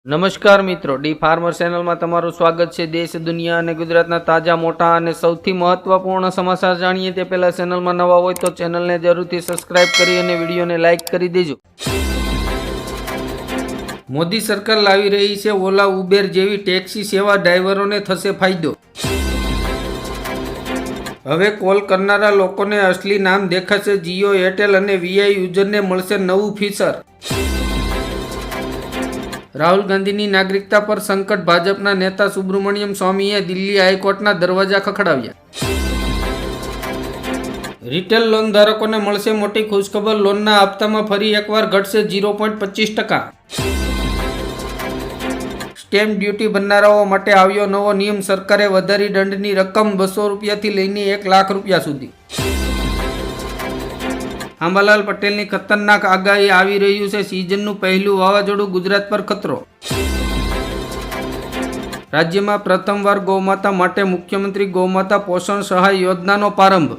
નમસ્કાર મિત્રો, D farmer ચેનલમાં તમારું સ્વાગત છે। દેશ, દુનિયા અને ગુજરાતના તાજા, મોટા અને સૌથી મહત્વપૂર્ણ સમાચાર જાણીએ તે પહેલા ચેનલમાં નવા હોય તો ચેનલને જરૂરથી સબસ્ક્રાઇબ કરી અને વિડીયોને લાઇક કરી દેજો। મોદી સરકાર લાવી રહી છે ઓલા, ઉબેર જેવી ટેક્સી સેવા, ડ્રાઈવરોને થશે ફાયદો। હવે કોલ કરનારા લોકોને અસલી નામ દેખાશે। જીઓ, એરટેલ અને વીઆઈ યુઝરને મળશે નવું ફીચર। રાહુલ ગાંધીની નાગરિકતા પર સંકટ, ભાજપના નેતા સુબ્રમણ્યમ સ્વામીએ દિલ્હી હાઈકોર્ટના દરવાજા ખખડાવ્યા। રિટેલ લોન ધારકોને મળશે મોટી ખુશખબર, લોનના હપ્તામાં ફરી એકવાર ઘટશે 0.25%। સ્ટેમ્પ ડ્યુટી ભરનારાઓ માટે આવ્યો નવો નિયમ, સરકારે વધારી દંડની રકમ 200 રૂપિયાથી લઈને 1 લાખ રૂપિયા સુધી। અંબાલાલ પટેલની ખતરનાક આગાહી, આવી રહ્યું છે સિઝનનું પહેલું વાવાઝોડું, ગુજરાત પર ખતરો। રાજ્યમાં પ્રથમવાર ગૌમાતા માટે મુખ્યમંત્રી ગૌમાતા પોષણ સહાય યોજનાનો પ્રારંભ।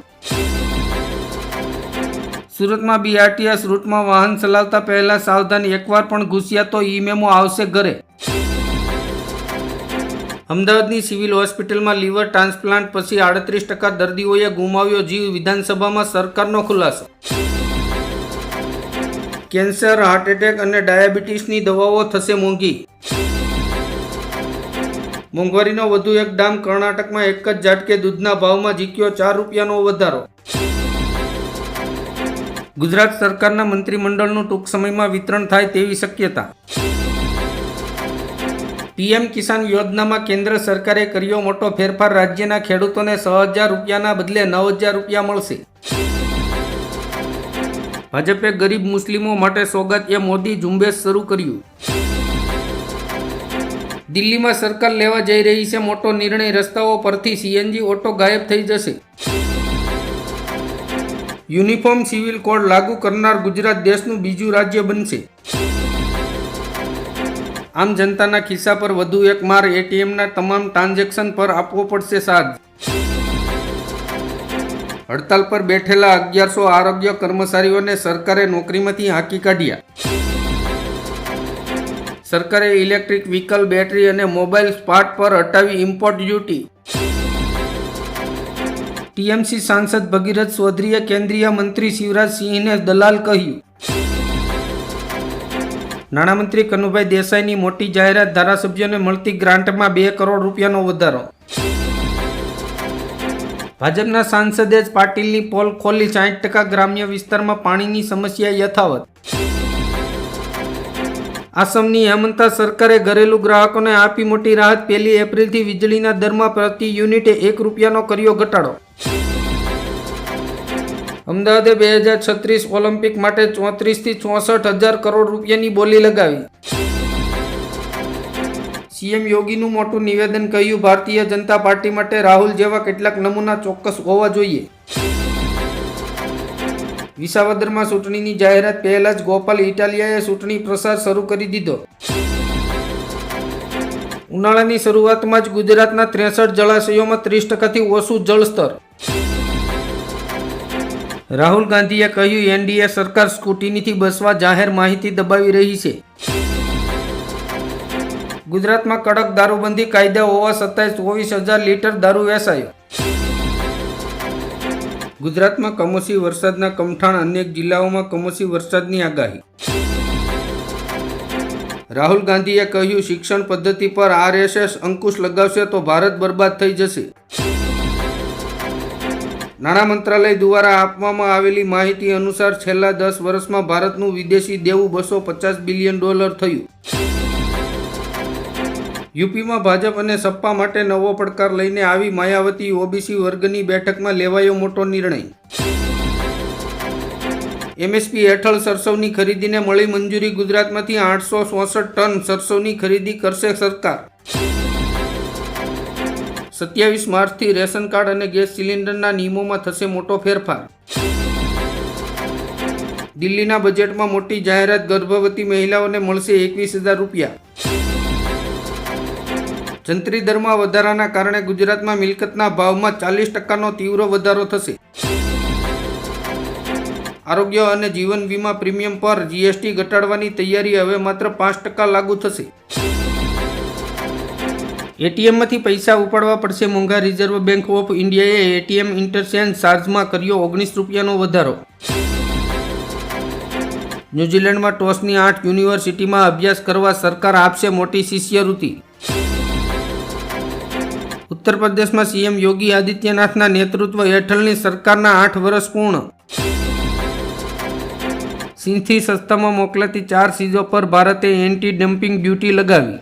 સુરતમાં બીઆરટીએસ રૂટમાં વાહન ચલાવતા પહેલા સાવધાન, એકવાર પણ ઘૂસ્યા તો ઈ-મેમો આવશે ઘરે। અમદાવાદની સિવિલ હોસ્પિટલમાં લીવર ટ્રાન્સપ્લાન્ટ પછી 38% દર્દીઓએ ગુમાવ્યો જીવ, વિધાનસભામાં સરકારનો ખુલાસો। કેન્સર, હાર્ટ એટેક અને ડાયાબિટીસની દવાઓ થશે મોંઘી। મોંઘવારીનો વધુ એક ડામ, કર્ણાટકમાં એક જ ઝાટકે દૂધના ભાવમાં ઝીક્યો 4 રૂપિયાનો વધારો। ગુજરાત સરકારના મંત્રીમંડળનું ટૂંક સમયમાં વિતરણ થાય તેવી શક્યતા। પીએમ કિસાન યોજનામાં કેન્દ્ર સરકારે કર્યો મોટો ફેરફાર, રાજ્યના ખેડૂતોને 6,000 રૂપિયાના બદલે 9,000 રૂપિયા મળશે। ભાજપે ગરીબ મુસ્લિમો માટે સોગાત એ મોદી ઝુંબેશ શરૂ કર્યું। દિલ્હીમાં સરકાર લેવા જઈ રહી છે મોટો નિર્ણય, રસ્તાઓ પરથી સીએનજી ઓટો ગાયબ થઈ જશે। યુનિફોર્મ સિવિલ કોડ લાગુ કરનાર ગુજરાત દેશનું બીજું રાજ્ય બનશે। આમ જનતાના ખિસ્સા પર વધુ એક માર, એટીએમના તમામ ટ્રાન્ઝેક્શન પર આપવો પડશે ચાર્જ। હડતાલ પર બેઠેલા 1100 આરોગ્ય કર્મચારીઓને સરકારે નોકરીમાંથી હાંકી કાઢ્યા। સરકારે ઇલેક્ટ્રિક વ્હીકલ, બેટરી અને મોબાઈલ પાર્ટ પર હટાવી ઇમ્પોર્ટ ડ્યુટી। ટીએમસી સાંસદ ભગીરથ ચૌધરીએ કેન્દ્રીય મંત્રી શિવરાજ સિંહને દલાલ કહ્યું। નાણામંત્રી કનુભાઈ દેસાઈની મોટી જાહેરાત, ધારાસભ્યોને મળતી ગ્રાન્ટમાં 2 કરોડ રૂપિયાનો વધારો। ભાજપના સાંસદે જ પાટીલની પોલ ખોલી, 60% ગ્રામ્ય વિસ્તારમાં પાણીની સમસ્યા યથાવત। આસામની હેમંતા સરકારે ઘરેલું ગ્રાહકોને આપી મોટી રાહત, 1 એપ્રિલથી વીજળીના દરમાં પ્રતિ યુનિટે 1 રૂપિયાનો કર્યો ઘટાડો। અમદાવાદે 2036 ઓલિમ્પિક માટે 34 થી 64 હજાર કરોડ રૂપિયાની બોલી લગાવી। સીએમ યોગીનું મોટું નિવેદન, કહ્યું ભારતીય જનતા પાર્ટી માટે રાહુલ જેવા કેટલાક નમૂના ચોક્કસ હોવા જોઈએ। વિસાવદરમાં ચૂંટણીની જાહેરાત પહેલા જ ગોપાલ ઇટાલિયાએ ચૂંટણી પ્રચાર શરૂ કરી દીધો। ઉનાળાની શરૂઆતમાં જ ગુજરાતના 63 જળાશયોમાં 30%થી ઓછું જળસ્તર। રાહુલ ગાંધીએ કહ્યું એનડીએ સરકાર સ્કૂટીનીથી બસવા જાહેર માહિતી દબાવી રહી છે। ગુજરાતમાં કડક દારૂબંધી કાયદા હોવા છતાંય 24,000 લીટર દારૂ વેચાયો। ગુજરાતમાં કમોસમી વરસાદના કમઠાણ, અનેક જિલ્લાઓમાં કમોસમી વરસાદની આગાહી। રાહુલ ગાંધીએ કહ્યું શિક્ષણ પદ્ધતિ પર આરએસએસ અંકુશ લગાવશે તો ભારત બરબાદ થઈ જશે। નાણાં મંત્રાલય દ્વારા આપવામાં આવેલી માહિતી અનુસાર છેલ્લા 10 વર્ષમાં ભારતનું વિદેશી દેવું $250 બિલિયન થયું। યુપીમાં ભાજપ અને સપા માટે નવો પડકાર લઈને આવી માયાવતી, ઓબીસી વર્ગની બેઠકમાં લેવાયો મોટો નિર્ણય। એમએસપી હેઠળ સરસવની ખરીદીને મળી મંજૂરી, ગુજરાતમાંથી 866 ટન સરસવની ખરીદી કરશે સરકાર। 27 માર્ચથી રેશન કાર્ડ અને ગેસ સિલિન્ડરના નિયમોમાં થશે મોટો ફેરફાર। દિલ્હીના બજેટમાં મોટી જાહેરાત, ગર્ભવતી મહિલાઓને મળશે 21,000 રૂપિયા। જંત્રી દરમાં વધારાના કારણે ગુજરાતમાં મિલકતના ભાવમાં 40%નો તીવ્ર વધારો થશે। આરોગ્ય અને જીવન વીમા પ્રીમિયમ પર જીએસટી ઘટાડવાની તૈયારી હવે માત્ર 5% લાગુ થશે. એટીએમમાંથી પૈસા ઉપાડવા પડશે મોંઘા. રિઝર્વ બેંક ઓફ ઇન્ડિયાએ એટીએમ ઇન્ટરચેન્જ ચાર્જમાં કર્યો 19 રૂપિયાનો વધારો. ન્યૂઝીલેન્ડમાં ટોચની 8 યુનિવર્સિટીમાં અભ્યાસ કરવા સરકાર આપશે મોટી શિષ્યવૃત્તિ. ઉત્તર પ્રદેશમાં સીએમ યોગી આદિત્યનાથના નેતૃત્વ હેઠળની સરકારના 8 વર્ષ પૂર્ણ. ચીનથી સસ્તામાં મોકલાતી 4 ચીજો પર ભારતે એન્ટી ડમ્પિંગ ડ્યુટી લગાવી.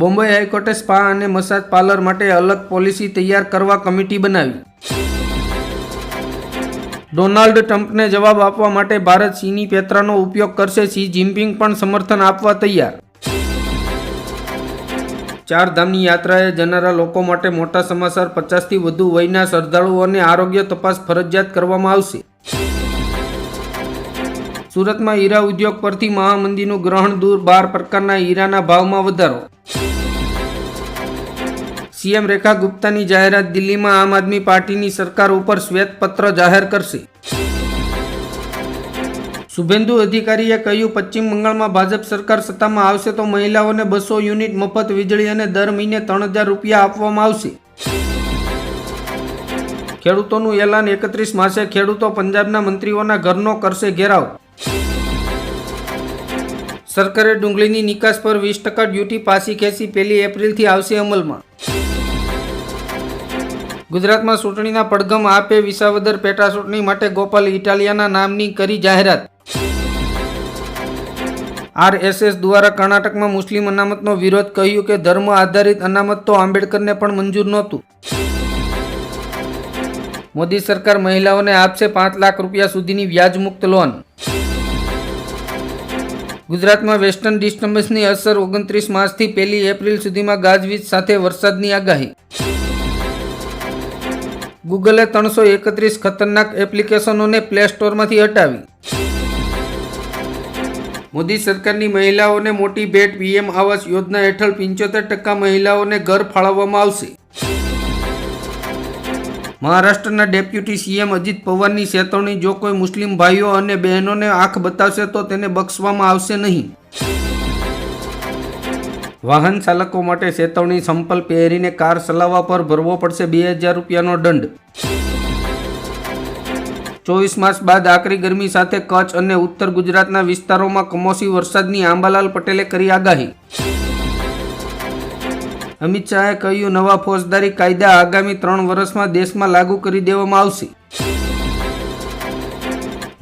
બોમ્બે હાઈકોર્ટે સ્પા અને મસાજ પાર્લર માટે અલગ પોલિસી તૈયાર કરવા કમિટી બનાવી. ડોનાલ્ડ ટ્રમ્પને જવાબ આપવા માટે ભારત ચીની પેંતરાનો ઉપયોગ કરશે. શી જિનપિંગ પણ સમર્થન આપવા તૈયાર. 4 ધામની યાત્રાએ જનારા લોકો માટે મોટા સમાચાર. 50થી વધુ વયના શ્રદ્ધાળુઓને આરોગ્ય તપાસ ફરજિયાત કરવામાં આવશે. સુરતમાં હીરા ઉદ્યોગ પરથી મહામંદીનું ગ્રહણ દૂર. 12 પ્રકારના હીરાના ભાવમાં વધારો. સીએમ રેખા ગુપ્તાની જાહેરાત. દિલ્હીમાં આમ આદમી પાર્ટીની સરકાર ઉપર શ્વેતપત્ર જાહેર કરશે. શુભેન્દુ અધિકારીએ કહ્યું, પશ્ચિમ બંગાળમાં ભાજપ સરકાર સત્તામાં આવશે તો મહિલાઓને 200 યુનિટ મફત વીજળી અને દર મહિને 3000 રૂપિયા આપવામાં આવશે. ખેડૂતોનું એલાન. 31 માસે ખેડૂતો પંજાબના મંત્રીઓના ઘરનો કરશે ઘેરાવ. સરકારે ડુંગળીની નિકાસ પર 20% ડ્યુટી પાછી ખેંચી. 1 એપ્રિલથી આવશે અમલમાં. ગુજરાતમાં ચૂંટણીના પડઘમ. આપે વિસાવદર પેટા ચૂંટણી માટે ગોપાલ ઇટાલિયાના નામની કરી જાહેરાત. આરએસએસ દ્વારા કર્ણાટકમાં મુસ્લિમ અનામતનો વિરોધ. કહ્યું કે ધર્મ આધારિત અનામત તો આંબેડકરને પણ મંજૂર નહોતું. મોદી સરકાર મહિલાઓને આપશે 5 લાખ રૂપિયા સુધીની વ્યાજમુક્ત લોન. ગુજરાતમાં વેસ્ટર્ન ડિસ્ટર્બન્સની અસર. 29 માર્ચથી 1 એપ્રિલ સુધીમાં ગાજવીજ સાથે વરસાદની આગાહી. ગૂગલે 331 ખતરનાક એપ્લિકેશનોને પ્લે સ્ટોરમાંથી હટાવી. મોદી સરકારની મહિલાઓને મોટી ભેટ. પીએમ આવાસ યોજના હેઠળ 75% મહિલાઓને ઘર ફાળવવામાં આવશે. મહારાષ્ટ્રના ડેપ્યુટી સીએમ અજીત પવારની ચેતવણી. જો કોઈ મુસ્લિમ ભાઈઓ અને બહેનોને આંખ બતાવશે તો તેને બક્ષવામાં આવશે નહીં. વાહન ચાલકો માટે ચેતવણી. સંપલ પહેરીને કાર ચલાવવા પર ભરવો પડશે 2000 રૂપિયાનો દંડ. 24 માસ બાદ આકરી ગરમી સાથે કચ્છ અને ઉત્તર ગુજરાતના વિસ્તારોમાં કમોસમી વરસાદની. આંબાલાલ પટેલે કરી આગાહી. અમિત શાહે કહ્યું, નવા ફોજદારી કાયદા આગામી 3 વર્ષમાં દેશમાં લાગુ કરી દેવામાં આવશે.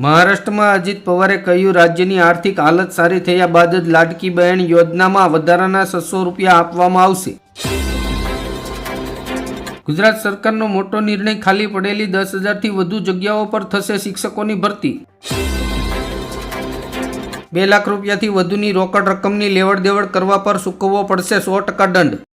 મહારાષ્ટ્રમાં અજીત પવારે કહ્યું, રાજ્યની આર્થિક હાલત સારી થયા બાદ જ લાડકી બહેન યોજનામાં વધારાના 600 રૂપિયા આપવામાં આવશે. ગુજરાત સરકારનો મોટો નિર્ણય. ખાલી પડેલી 10,000થી વધુ જગ્યાઓ પર થશે શિક્ષકોની ભરતી. 2 લાખ રૂપિયાથી વધુની રોકડ રકમની લેવડ દેવડ કરવા પર ચૂકવવો પડશે 100% દંડ.